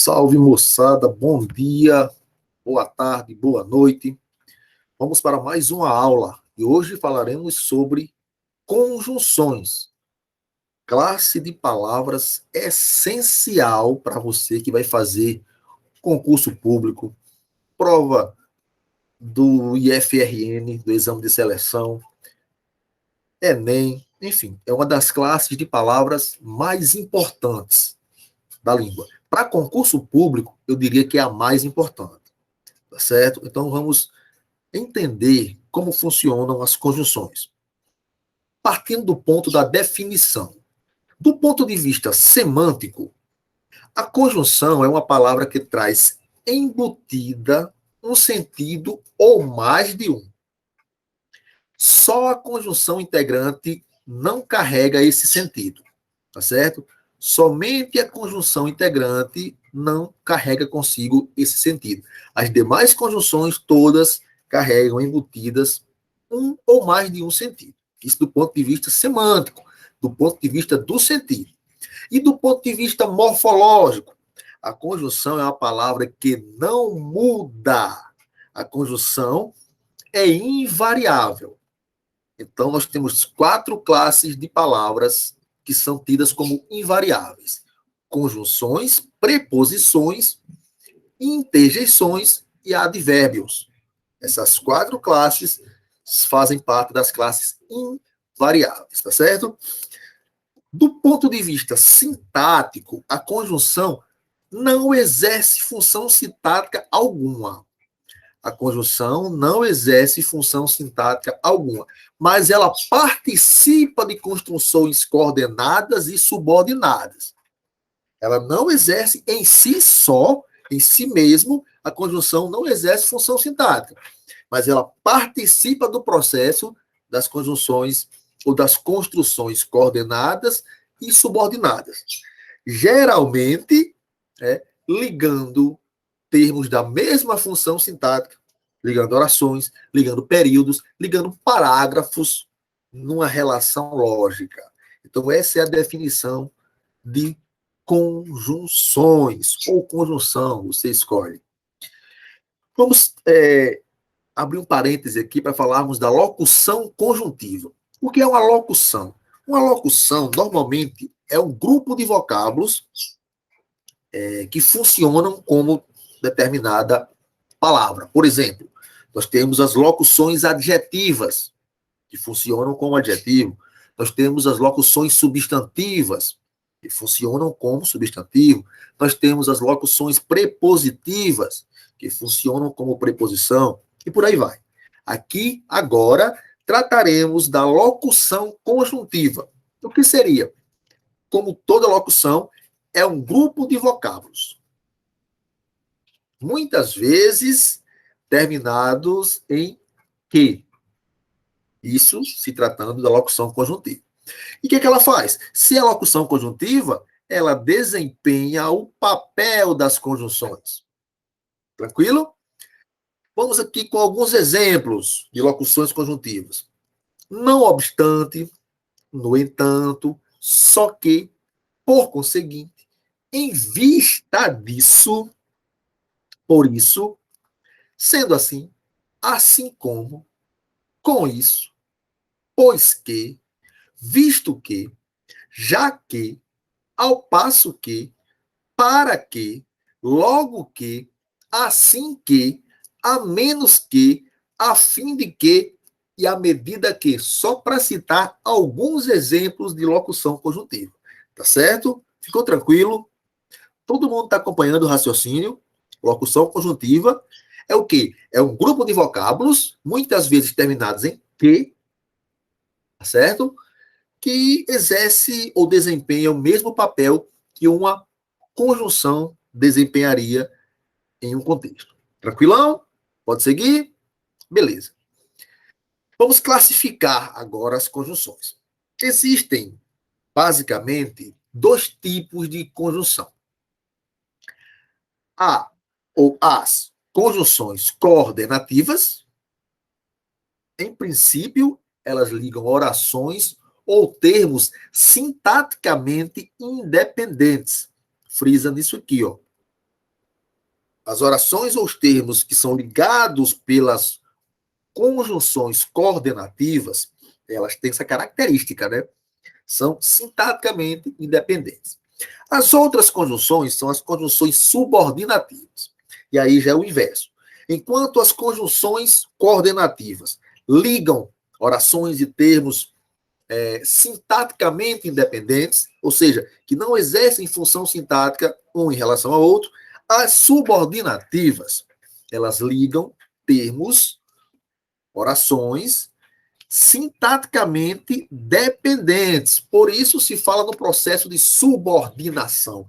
Salve, moçada, bom dia, boa tarde, boa noite. Vamos para mais uma aula e hoje falaremos sobre conjunções, classe de palavras essencial para você que vai fazer concurso público, prova do IFRN, do Exame de Seleção, Enem, enfim, é uma das classes de palavras mais importantes da língua. Para concurso público, eu diria que é a mais importante. Tá certo? Então vamos entender como funcionam as conjunções. Partindo do ponto da definição. Do ponto de vista semântico, a conjunção é uma palavra que traz embutida um sentido ou mais de um. Só a conjunção integrante não carrega esse sentido, tá certo? Somente a conjunção integrante não carrega consigo esse sentido. As demais conjunções todas carregam embutidas um ou mais de um sentido. Isso do ponto de vista semântico, do ponto de vista do sentido. E do ponto de vista morfológico, a conjunção é uma palavra que não muda. A conjunção é invariável. Então, nós temos 4 classes de palavras que são tidas como invariáveis: conjunções, preposições, interjeições e advérbios. Essas 4 classes fazem parte das classes invariáveis, tá certo? Do ponto de vista sintático, a conjunção não exerce função sintática alguma. A conjunção não exerce função sintática alguma, mas ela participa de construções coordenadas e subordinadas. Ela não exerce em si só, em si mesmo, a conjunção não exerce função sintática, mas ela participa do processo das conjunções ou das construções coordenadas e subordinadas. Geralmente, ligando termos da mesma função sintática, ligando orações, ligando períodos, ligando parágrafos numa relação lógica. Então, essa é a definição de conjunções, ou conjunção, você escolhe. Vamos abrir um parêntese aqui para falarmos da locução conjuntiva. O que é uma locução? Uma locução, normalmente, é um grupo de vocábulos que funcionam como determinada palavra. Por exemplo, nós temos as locuções adjetivas, que funcionam como adjetivo. Nós temos as locuções substantivas, que funcionam como substantivo. Nós temos as locuções prepositivas, que funcionam como preposição, e por aí vai. Aqui, agora, trataremos da locução conjuntiva. O que seria? Como toda locução, é um grupo de vocábulos. Muitas vezes terminados em que. Isso se tratando da locução conjuntiva. E o que ela faz? Se é locução conjuntiva, ela desempenha o papel das conjunções. Tranquilo? Vamos aqui com alguns exemplos de locuções conjuntivas. Não obstante, no entanto, só que, por conseguinte, em vista disso, por isso, sendo assim, assim como, com isso, pois que, visto que, já que, ao passo que, para que, logo que, assim que, a menos que, a fim de que e à medida que, só para citar alguns exemplos de locução conjuntiva. Tá certo? Ficou tranquilo? Todo mundo está acompanhando o raciocínio? Locução conjuntiva é o quê? É um grupo de vocábulos, muitas vezes terminados em que, tá certo? Que exerce ou desempenha o mesmo papel que uma conjunção desempenharia em um contexto. Tranquilão? Pode seguir? Beleza. Vamos classificar agora as conjunções. Existem, basicamente, 2 tipos de conjunção. A ou as conjunções coordenativas. Em princípio, elas ligam orações ou termos sintaticamente independentes. Frisa nisso aqui, ó. as orações ou os termos que são ligados pelas conjunções coordenativas, elas têm essa característica, né? São sintaticamente independentes. As outras conjunções são as conjunções subordinativas. E aí já é o inverso. Enquanto as conjunções coordenativas ligam orações e termos sintaticamente independentes, ou seja, que não exercem função sintática um em relação ao outro, as subordinativas, elas ligam termos, orações, sintaticamente dependentes. Por isso se fala no processo de subordinação.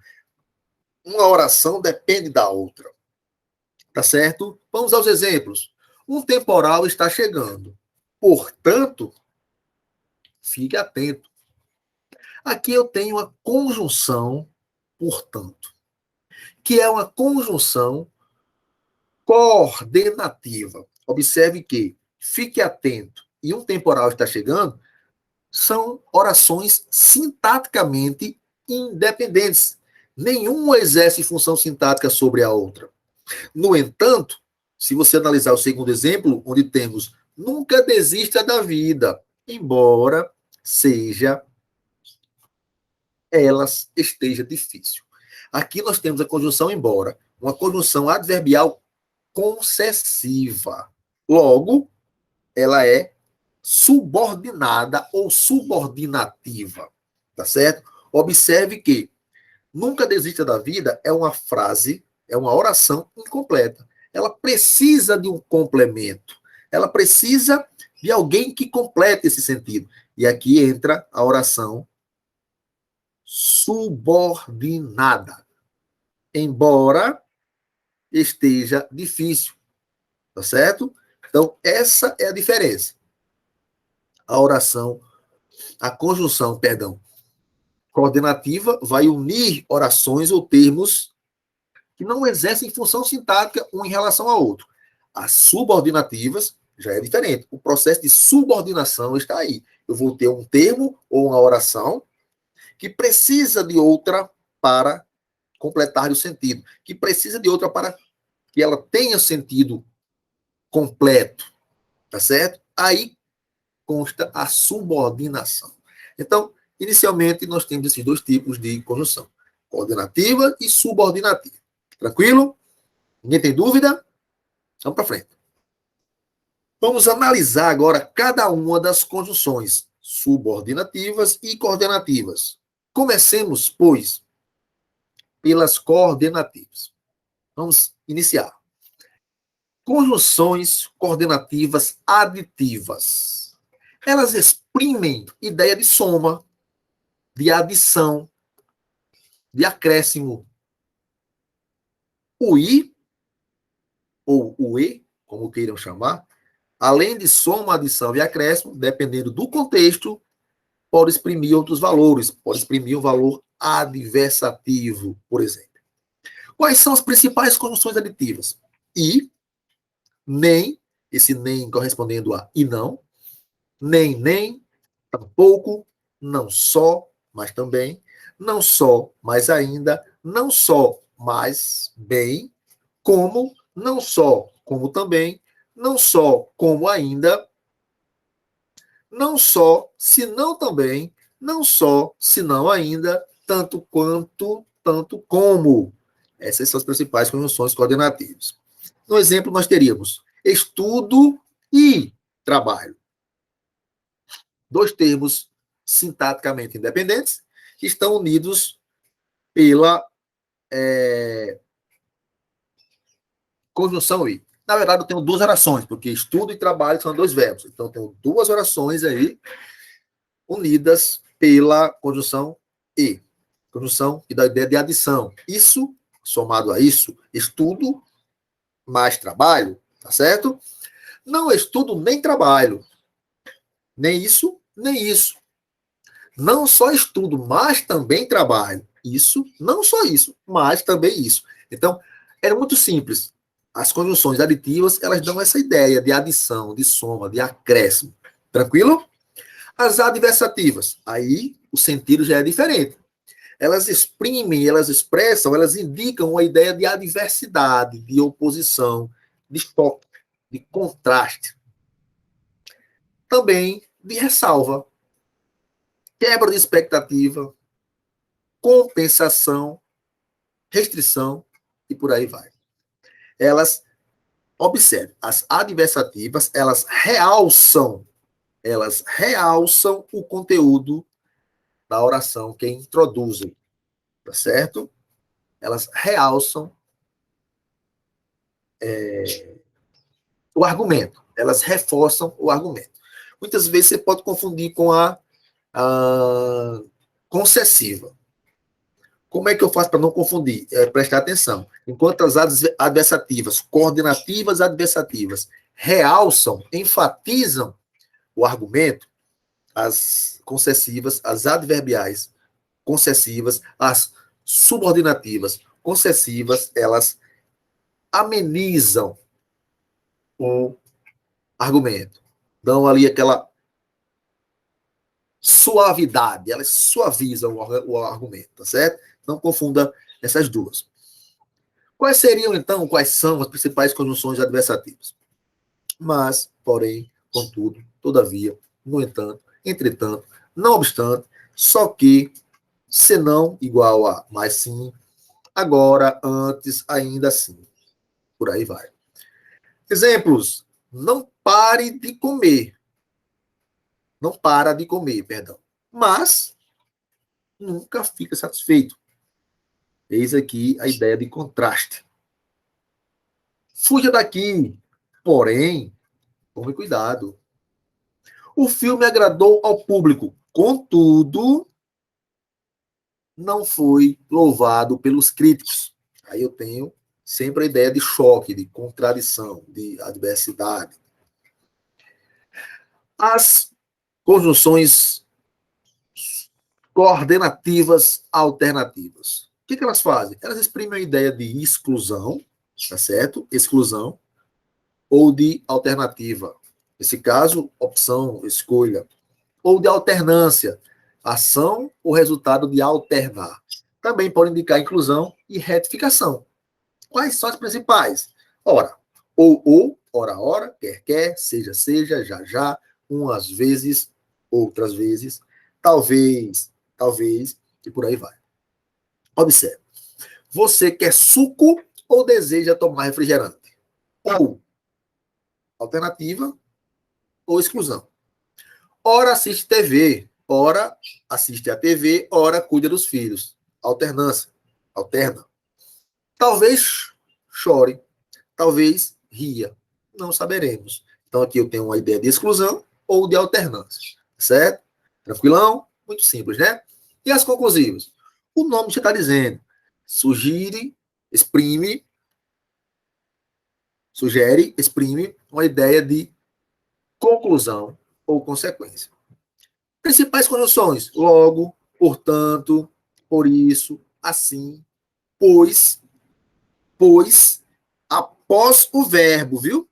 Uma oração depende da outra. Tá certo? Vamos aos exemplos. Um temporal está chegando. Portanto, fique atento. Aqui eu tenho a conjunção, portanto, que é uma conjunção coordenativa. Observe que fique atento e um temporal está chegando são orações sintaticamente independentes. Nenhuma exerce função sintática sobre a outra. No entanto, se você analisar o segundo exemplo, onde temos nunca desista da vida, embora seja elas esteja difícil. Aqui nós temos a conjunção embora, uma conjunção adverbial concessiva. Logo, ela é subordinada ou subordinativa. Tá certo? Observe que nunca desista da vida é uma frase, é uma oração incompleta. Ela precisa de um complemento. Ela precisa de alguém que complete esse sentido. E aqui entra a oração subordinada. Embora esteja difícil. Tá certo? Então, essa é a diferença. A oração, a conjunção, perdão, coordenativa vai unir orações ou termos que não exercem função sintática um em relação ao outro. As subordinativas já é diferente. O processo de subordinação está aí. Eu vou ter um termo ou uma oração que precisa de outra para completar o sentido, que precisa de outra para que ela tenha sentido completo, tá certo? Aí consta a subordinação. Então, inicialmente, nós temos esses dois tipos de conjunção, coordenativa e subordinativa. Tranquilo? Ninguém tem dúvida? Vamos para frente. Vamos analisar agora cada uma das conjunções subordinativas e coordenativas. Comecemos, pois, pelas coordenativas. Vamos iniciar. Conjunções coordenativas aditivas. Elas exprimem ideia de soma, de adição, de acréscimo. O i, ou o e, como queiram chamar, além de soma, adição e acréscimo, dependendo do contexto, pode exprimir outros valores. Pode exprimir um valor adversativo, por exemplo. Quais são as principais conjunções aditivas? E, nem, esse nem correspondendo a e não, nem, tampouco, não só, mas também, não só, mas ainda, não só, mas bem, como, não só, como também, não só, como ainda, não só, se não também, não só, se não ainda, tanto quanto, tanto como. Essas são as principais conjunções coordenativas. No exemplo, nós teríamos estudo e trabalho. Dois termos sintaticamente independentes que estão unidos pela conjunção i. Na verdade, eu tenho duas orações, porque estudo e trabalho são dois verbos. Então, eu tenho duas orações aí unidas pela conjunção e. Conjunção e da ideia de adição. Isso, somado a isso, estudo mais trabalho, tá certo? Não estudo nem trabalho. Nem isso, nem isso. Não só estudo, mas também trabalho. Isso, não só isso, mas também isso. Então, é muito simples. As conjunções aditivas, elas dão essa ideia de adição, de soma, de acréscimo. Tranquilo? As adversativas, aí o sentido já é diferente. elas exprimem, elas expressam, elas indicam uma ideia de adversidade, de oposição, de choque, de contraste. Também de ressalva, quebra de expectativa, compensação, restrição e por aí vai. Elas, observe, as adversativas, elas realçam o conteúdo da oração que introduzem, tá certo? Elas realçam o argumento, elas reforçam o argumento. Muitas vezes você pode confundir com a concessiva. Como é que eu faço para não confundir? Prestar atenção. Enquanto as adversativas, coordenativas adversativas, realçam, enfatizam o argumento, as concessivas, as adverbiais concessivas, as subordinativas concessivas, elas amenizam o argumento. Dão ali aquela suavidade, elas suavizam o argumento, tá certo? Não confunda essas duas. Quais seriam, então, quais são as principais conjunções adversativas? Mas, porém, contudo, todavia, no entanto, entretanto, não obstante, só que, senão, igual a mas sim, agora, antes, ainda assim. Por aí vai. Exemplos. Não pare de comer. Não para de comer, perdão. Mas nunca fica satisfeito. Eis aqui a ideia de contraste. Fuja daqui. Porém, tome cuidado. O filme agradou ao público. Contudo, não foi louvado pelos críticos. Aí eu tenho sempre a ideia de choque, de contradição, de adversidade. As conjunções coordenativas alternativas. O que elas fazem? Elas exprimem a ideia de exclusão, tá certo? Exclusão, ou de alternativa. Nesse caso, opção, escolha. Ou de alternância, ação ou resultado de alternar. Também pode indicar inclusão e retificação. Quais são as principais? Ora, ou, ora, quer, seja, já, umas vezes, outras vezes, talvez, e por aí vai. Observe. Você quer suco ou deseja tomar refrigerante? Ou alternativa ou exclusão. Ora assiste TV, ora assiste a TV, ora cuida dos filhos. Alternância, alterna. Talvez chore, talvez ria. Não saberemos. Então aqui eu tenho uma ideia de exclusão ou de alternância. Certo? Tranquilão? Muito simples, né? E as conclusivas? O nome já está dizendo. Sugere, exprime uma ideia de conclusão ou consequência. Principais conjunções: logo, portanto, por isso, assim, pois, após o verbo, viu?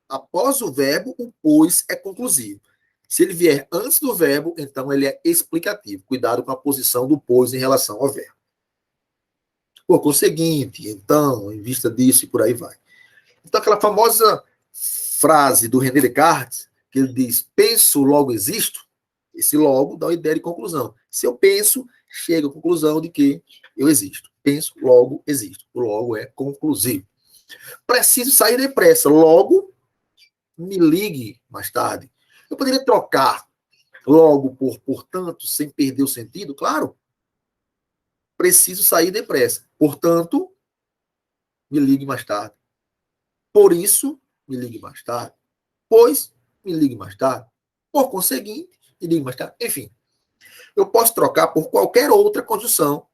Após o verbo, o pois é conclusivo. Se ele vier antes do verbo, então ele é explicativo. Cuidado com a posição do pois em relação ao verbo. Por conseguinte, então, em vista disso e por aí vai. Então, aquela famosa frase do René Descartes, que ele diz, penso, logo existo, esse logo dá uma ideia de conclusão. Se eu penso, chego à conclusão de que eu existo. Penso, logo existo. O logo é conclusivo. Preciso sair depressa. Logo, me ligue mais tarde. Eu poderia trocar logo por portanto, sem perder o sentido? Claro. Preciso sair depressa. Portanto, me ligue mais tarde. Por isso, me ligue mais tarde. Pois, me ligue mais tarde. Por conseguinte, me ligue mais tarde. Enfim, eu posso trocar por qualquer outra conjunção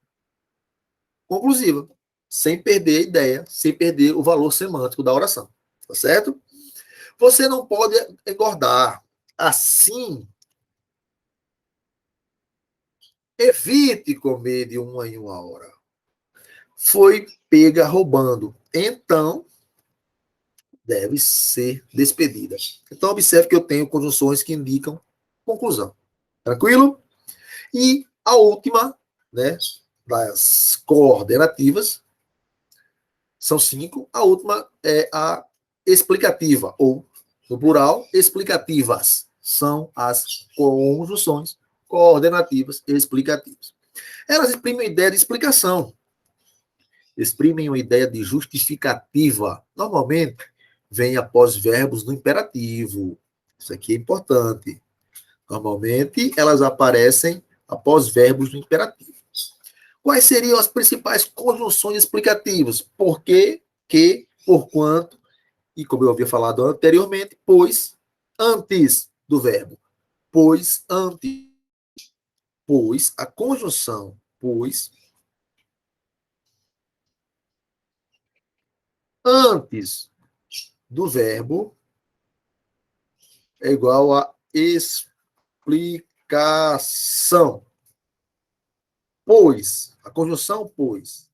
conclusiva, sem perder a ideia, sem perder o valor semântico da oração. Tá certo? Você não pode engordar. Assim, evite comer de uma em uma hora. Foi pega roubando. Então, deve ser despedida. Então, observe que eu tenho conjunções que indicam conclusão. Tranquilo? E a última, né? das coordenativas. São 5. A última é a explicativa, ou, no plural, explicativas. São as conjunções coordenativas explicativas. Elas exprimem uma ideia de explicação, exprimem uma ideia de justificativa. Normalmente, vem após verbos no imperativo. Isso aqui é importante. Normalmente, elas aparecem após verbos no imperativo. Quais seriam as principais conjunções explicativas? Por quê, que, por quanto, e como eu havia falado anteriormente, pois, antes do verbo. Pois, antes. Pois, a conjunção pois, antes do verbo é igual a explicação. Pois, a conjunção pois,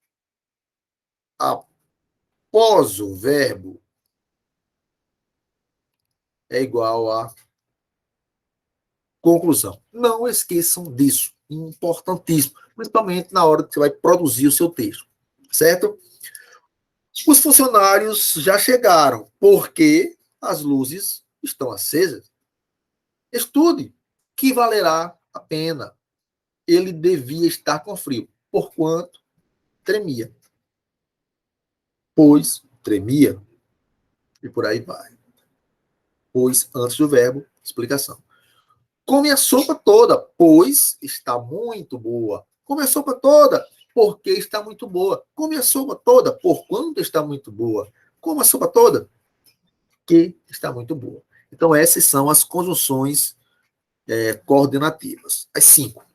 após o verbo é igual a conclusão. Não esqueçam disso, importantíssimo, principalmente na hora que você vai produzir o seu texto, certo? Os funcionários já chegaram, porque as luzes estão acesas. Estude, que valerá a pena. Ele devia estar com frio, porquanto tremia. Pois tremia, e por aí vai. Pois, antes do verbo, explicação. Come a sopa toda, pois está muito boa. Come a sopa toda, porque está muito boa. Come a sopa toda, porquanto está muito boa. Come a sopa toda, que está muito boa. Então, essas são as conjunções coordenativas. As 5.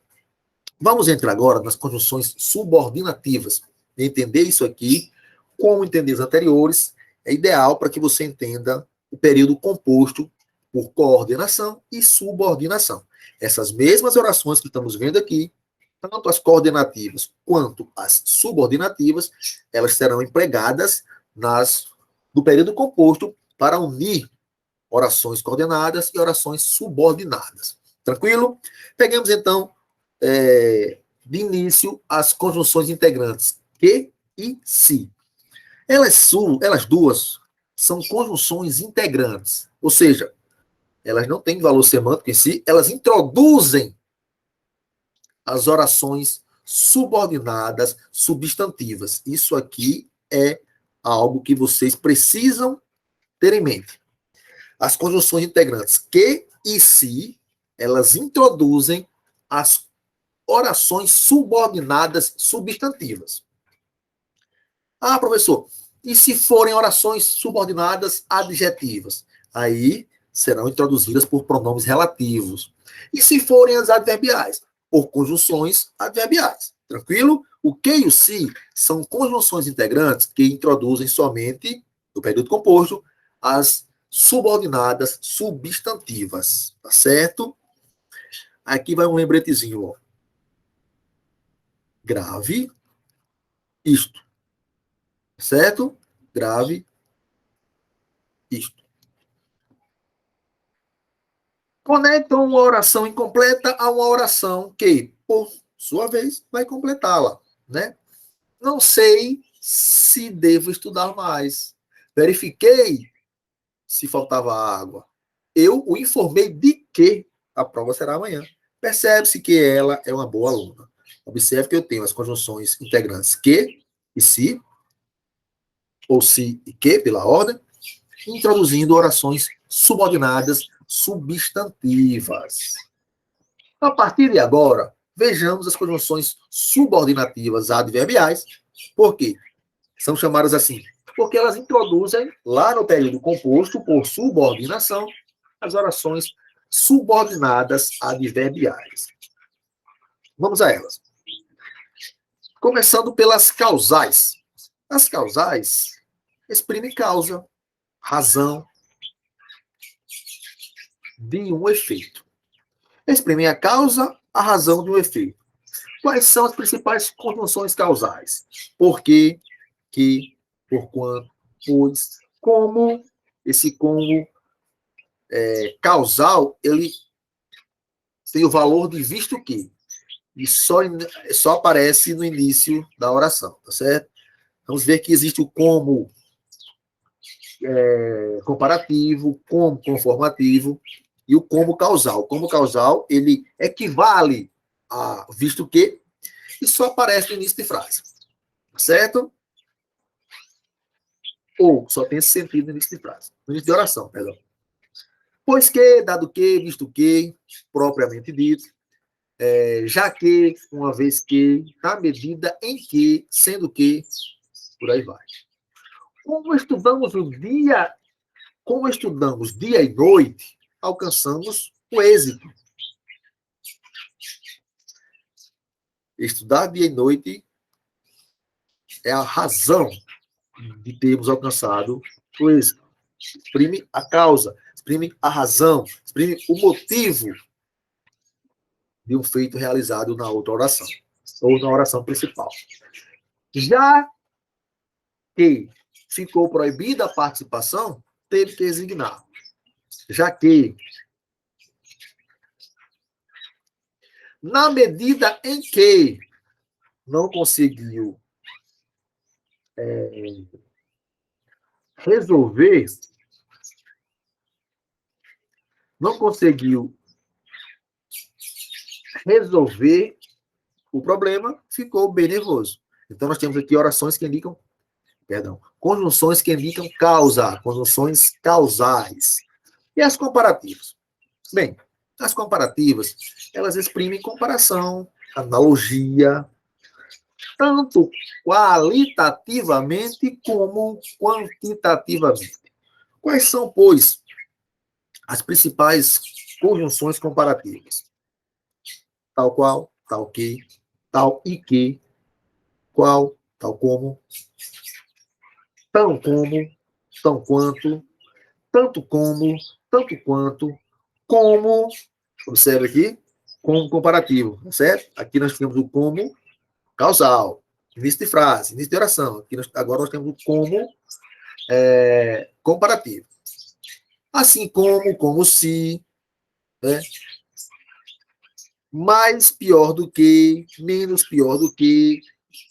Vamos entrar agora nas conjunções subordinativas. Entender isso aqui, como entender os anteriores, é ideal para que você entenda o período composto por coordenação e subordinação. Essas mesmas orações que estamos vendo aqui, tanto as coordenativas quanto as subordinativas, elas serão empregadas no período composto para unir orações coordenadas e orações subordinadas. Tranquilo? Peguemos, então, de início, as conjunções integrantes que e se. Elas duas são conjunções integrantes, ou seja, elas não têm valor semântico em si, elas introduzem as orações subordinadas substantivas. Isso aqui é algo que vocês precisam ter em mente. As conjunções integrantes que e se, elas introduzem as orações subordinadas substantivas. Ah, professor, e se forem orações subordinadas adjetivas? Aí serão introduzidas por pronomes relativos. E se forem as adverbiais? Por conjunções adverbiais. Tranquilo? O que e o se são conjunções integrantes que introduzem somente, no período composto, as subordinadas substantivas. Tá certo? Aqui vai um lembretezinho, ó. Grave isto. Certo? Grave isto. Conectam uma oração incompleta a uma oração que, por sua vez, vai completá-la, né? Não sei se devo estudar mais. Verifiquei se faltava água. Eu o informei de que a prova será amanhã. Percebe-se que ela é uma boa aluna. Observe que eu tenho as conjunções integrantes que e se, ou se e que, pela ordem, introduzindo orações subordinadas substantivas. A partir de agora, vejamos as conjunções subordinativas adverbiais. Por quê? São chamadas assim porque elas introduzem, lá no período composto por subordinação, as orações subordinadas adverbiais. Vamos a elas. Começando pelas causais. As causais exprimem causa, razão de um efeito. Exprimem a causa, a razão de um efeito. Quais são as principais conjunções causais? Por quê, que, por quanto, pois, como. Esse como causal, ele tem o valor de visto que. e só aparece no início da oração, tá certo? Vamos ver que existe o como comparativo, como conformativo e o como causal. O como causal, ele equivale a visto que e só aparece no início de frase, tá certo? Ou só tem esse sentido no início de frase, no início de oração, perdão. Pois que, dado que, visto que, propriamente dito, já que, uma vez que, na medida em que, sendo que, por aí vai. Como estudamos o dia, como estudamos dia e noite, alcançamos o êxito. Estudar dia e noite é a razão de termos alcançado o êxito. Exprime a causa, exprime a razão, exprime o motivo de um feito realizado na outra oração, ou na oração principal. Já que ficou proibida a participação, teve que resignar. Já que, na medida em que não conseguiu resolver, não conseguiu resolver o problema, ficou bem nervoso. Então, nós temos aqui orações que indicam, conjunções que indicam causa, conjunções causais. E as comparativas? Bem, as comparativas, elas exprimem comparação, analogia, tanto qualitativamente como quantitativamente. Quais são, pois, as principais conjunções comparativas? Tal qual, tal que, tal e que, qual, tal como, tão como, tão quanto, tanto como, tanto quanto, como, observe aqui, como comparativo, certo? Aqui nós temos o como causal, início de frase, início de oração. Aqui agora nós temos o como comparativo. Assim como se, né? Mais pior do que, menos pior do que,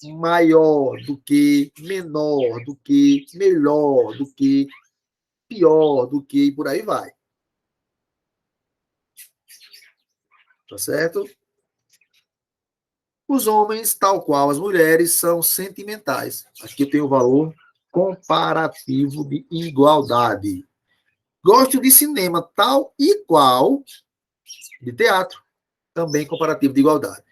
maior do que, menor do que, melhor do que, pior do que, e por aí vai. Tá certo? Os homens, tal qual as mulheres, são sentimentais. Aqui tem o valor comparativo de igualdade. Gosto de cinema tal e qual de teatro, também comparativo de igualdade.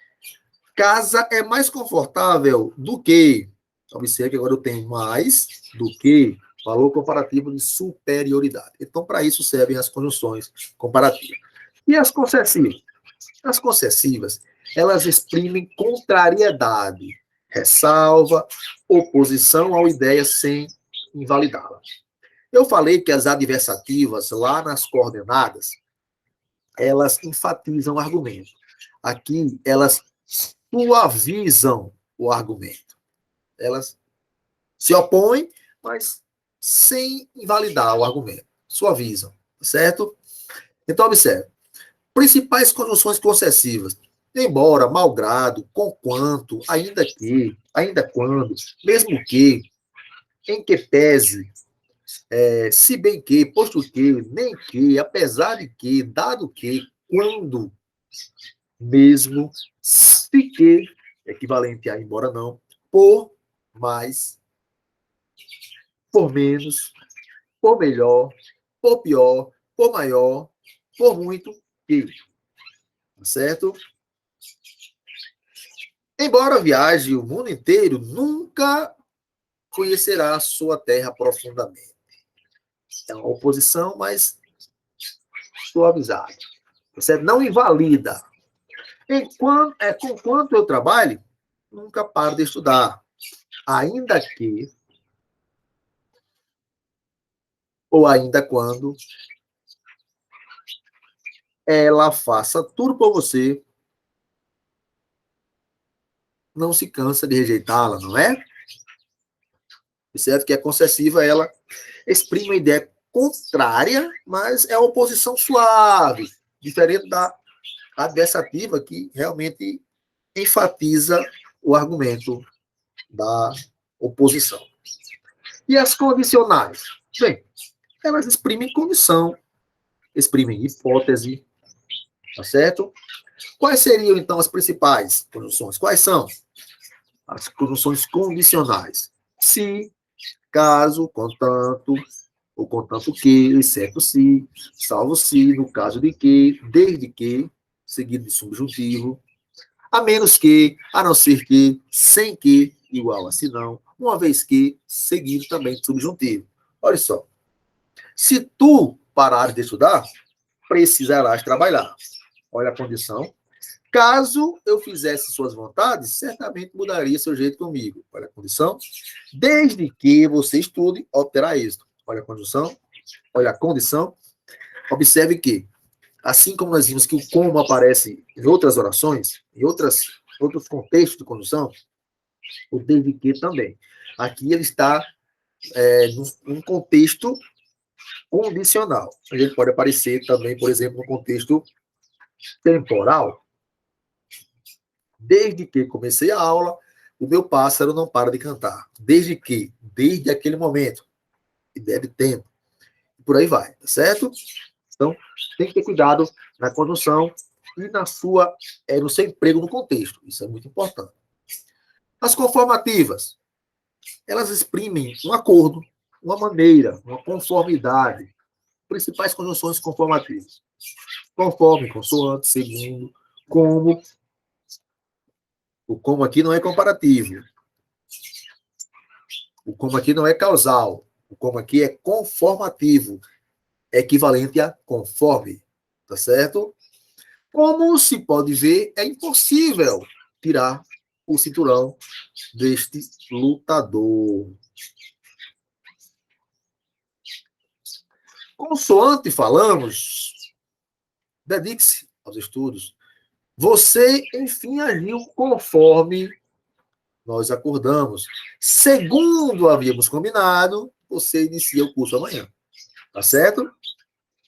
Casa é mais confortável do que, observe que agora eu tenho mais do que, valor comparativo de superioridade. Então, para isso servem as conjunções comparativas. E as concessivas? As concessivas, elas exprimem contrariedade, ressalva, oposição à ideia sem invalidá-la. Eu falei que as adversativas, lá nas coordenadas, elas enfatizam o argumento. Aqui, elas suavizam o argumento. Elas se opõem, mas sem invalidar o argumento. Suavizam, certo? Então, observe. Principais conjunções concessivas. Embora, malgrado, conquanto, ainda que, ainda quando, mesmo que, em que pese, se bem que, posto que, nem que, apesar de que, dado que, quando, mesmo, se que, equivalente a embora não, por mais, por menos, por melhor, por pior, por maior, por muito que. Certo? Embora viaje o mundo inteiro, nunca conhecerá a sua terra profundamente. É uma oposição, mas suavizada. Você não invalida. Conquanto eu trabalho, nunca paro de estudar. Ainda que, ou ainda quando, ela faça tudo por você, não se cansa de rejeitá-la, não é? Certo? Que a concessiva, ela exprime uma ideia contrária, mas é uma oposição suave, diferente da adversativa, que realmente enfatiza o argumento da oposição. E as condicionais? Bem, elas exprimem condição, exprimem hipótese, tá certo? Quais seriam, então, as principais conjunções? Quais são? As conjunções condicionais. Se, caso, contanto, ou contanto que, exceto se, salvo se, no caso de que, desde que, seguido de subjuntivo, a menos que, a não ser que, sem que, igual a se não, uma vez que, seguido também de subjuntivo. Olha só. Se tu parares de estudar, precisarás trabalhar. Olha a condição. Caso eu fizesse suas vontades, certamente mudaria seu jeito comigo. Olha a condição. Desde que você estude, obterá êxito. Olha a condição. Olha a condição. Observe que, assim como nós vimos que o como aparece em outras orações, em outros contextos de condição, o desde que também. Aqui ele está num contexto condicional. Ele pode aparecer também, por exemplo, no contexto temporal. Desde que comecei a aula, o meu pássaro não para de cantar. Desde aquele momento. E deve tempo. E por aí vai, tá certo? Então, tem que ter cuidado na conjunção e no seu emprego no contexto. Isso é muito importante. As conformativas, elas exprimem um acordo, uma maneira, uma conformidade. Principais conjunções conformativas. Conforme, consoante, segundo, como. O como aqui não é comparativo. O como aqui não é causal. O como aqui é conformativo. É equivalente a conforme. Tá certo? Como se pode ver, é impossível tirar o cinturão deste lutador. Consoante falamos, dedique-se aos estudos. Você, enfim, agiu conforme nós acordamos. Segundo havíamos combinado, você inicia o curso amanhã. Tá certo?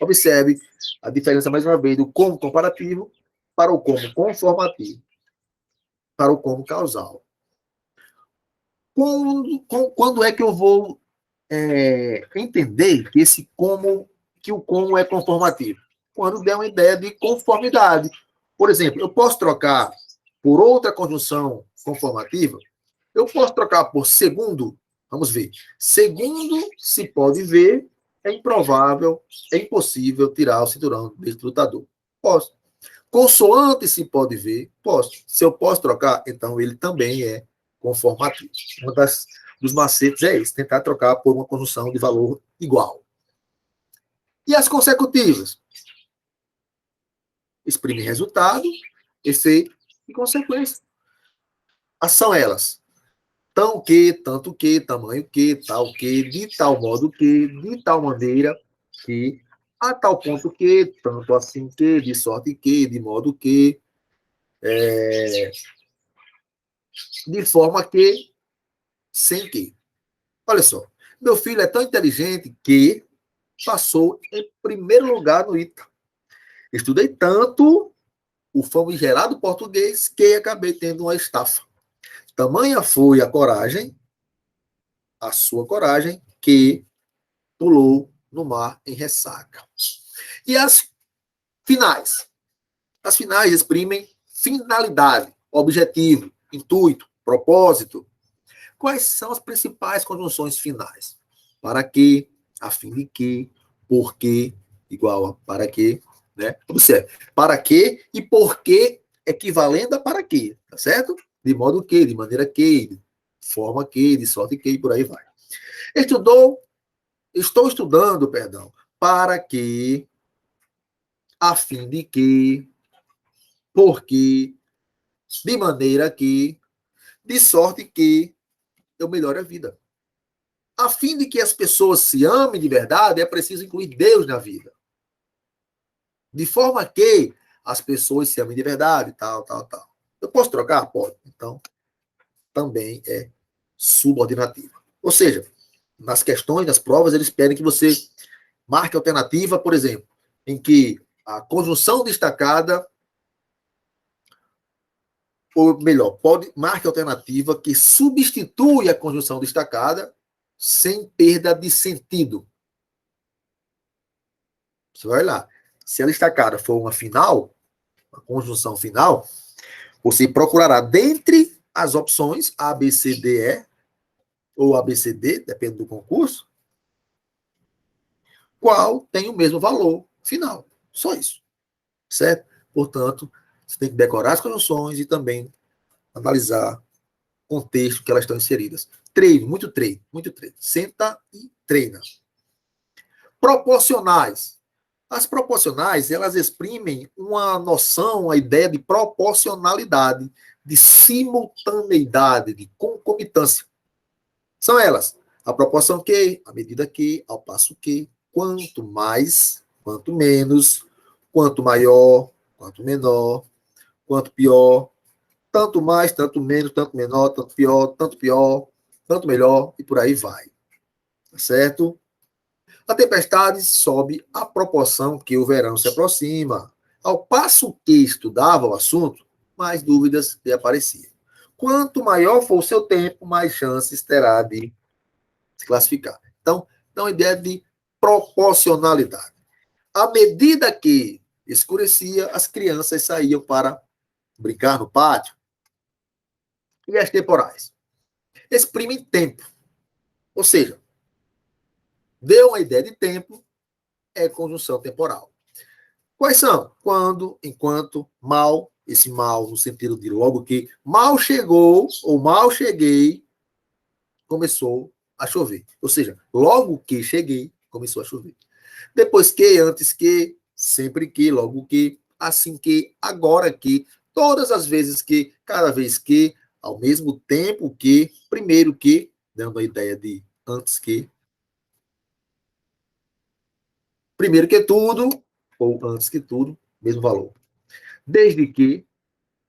Observe a diferença, mais uma vez, do como comparativo para o como conformativo, para o como causal. Quando é que eu vou entender que o como é conformativo? Quando der uma ideia de conformidade. Por exemplo, eu posso trocar por outra conjunção conformativa? Eu posso trocar por segundo? Vamos ver. Segundo se pode ver, é improvável, é impossível tirar o cinturão deste lutador. Posso. Consoante se pode ver, posso. Se eu posso trocar, então ele também é conformativo. Dos macetes é esse, tentar trocar por uma conjunção de valor igual. E as consecutivas? Exprime resultado, efeito e consequência. São elas. Tão que, tanto que, tamanho que, tal que, de tal modo que, de tal maneira que, a tal ponto que, tanto assim que, de sorte que, de modo que, de forma que, sem que. Olha só, meu filho é tão inteligente que passou em primeiro lugar no ITA. Estudei tanto o famigerado português que acabei tendo uma estafa. Tamanha foi a sua coragem, que pulou no mar em ressaca. E as finais? As finais exprimem finalidade, objetivo, intuito, propósito. Quais são as principais conjunções finais? Para que, a fim de que, por que, igual a para que, né? Observe, para que e por que equivalendo a para que, tá certo? De modo que, de maneira que, de forma que, de sorte que, e por aí vai. Estou estudando, perdão, para que, a fim de que, porque, de maneira que, de sorte que eu melhore a vida. A fim de que as pessoas se amem de verdade, é preciso incluir Deus na vida. De forma que as pessoas se amem de verdade, tal. Eu posso trocar? Pode. Então, também é subordinativa. Ou seja, nas questões, nas provas, eles pedem que você marque a alternativa, por exemplo, em que a conjunção destacada ou melhor, marque a alternativa que substitui a conjunção destacada sem perda de sentido. Você vai lá. Se a destacada for uma final, uma conjunção final, você procurará dentre as opções A, B, C, D, E, ou A, B, C, D, depende do concurso, qual tem o mesmo valor final. Só isso. Certo? Portanto, você tem que decorar as conjunções e também analisar o contexto que elas estão inseridas. Treino, muito treino, muito treino. Senta e treina. Proporcionais. As proporcionais, elas exprimem uma noção, a ideia de proporcionalidade, de simultaneidade, de concomitância. São elas: a proporção que, a medida que, ao passo que, quanto mais, quanto menos, quanto maior, quanto menor, quanto pior, tanto mais, tanto menos, tanto menor, tanto pior, tanto melhor, e por aí vai. Tá certo? A tempestade sobe à proporção que o verão se aproxima. Ao passo que estudava o assunto, mais dúvidas lhe apareciam. Quanto maior for o seu tempo, mais chances terá de se classificar. Então, dá uma ideia de proporcionalidade. À medida que escurecia, as crianças saíam para brincar no pátio. E as temporais? Exprimem tempo. Ou seja, deu uma ideia de tempo, é conjunção temporal. Quais são? Quando, enquanto, mal, esse mal no sentido de logo que mal chegou ou mal cheguei, começou a chover. Ou seja, logo que cheguei, começou a chover. Depois que, antes que, sempre que, logo que, assim que, agora que, todas as vezes que, cada vez que, ao mesmo tempo que, primeiro que, dando a ideia de antes que, primeiro que tudo, ou antes que tudo, mesmo valor. Desde que,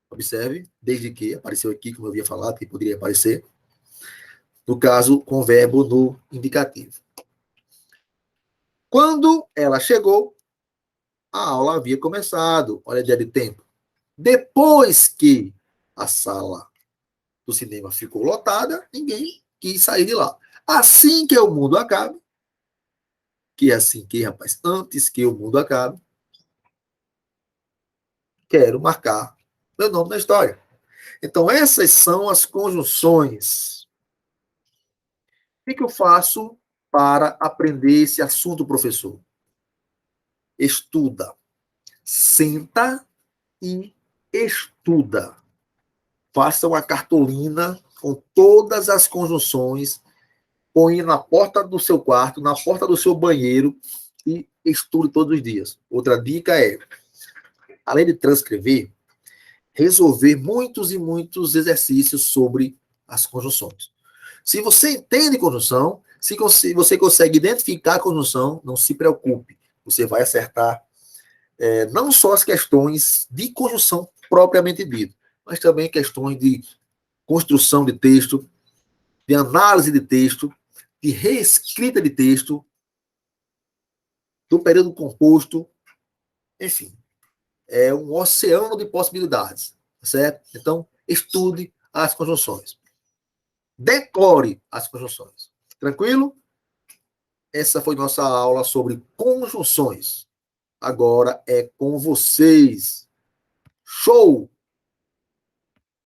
observe, desde que, apareceu aqui, como eu havia falado, que poderia aparecer, no caso, com o verbo no indicativo. Quando ela chegou, a aula havia começado. Olha a ideia de tempo. Depois que a sala do cinema ficou lotada, ninguém quis sair de lá. Assim que o mundo acabe, que é assim que, rapaz, antes que o mundo acabe, quero marcar meu nome na história. Então, essas são as conjunções. O que eu faço para aprender esse assunto, professor? Estuda. Senta e estuda. Faça uma cartolina com todas as conjunções, põe na porta do seu quarto, na porta do seu banheiro e estude todos os dias. Outra dica é, além de transcrever, resolver muitos e muitos exercícios sobre as conjunções. Se você entende conjunção, se você consegue identificar a conjunção, não se preocupe, você vai acertar não só as questões de conjunção propriamente dita, mas também questões de construção de texto, de análise de texto, de reescrita de texto, do período composto, enfim, é um oceano de possibilidades, certo? Então, estude as conjunções. Decore as conjunções. Tranquilo? Essa foi nossa aula sobre conjunções. Agora é com vocês. Show!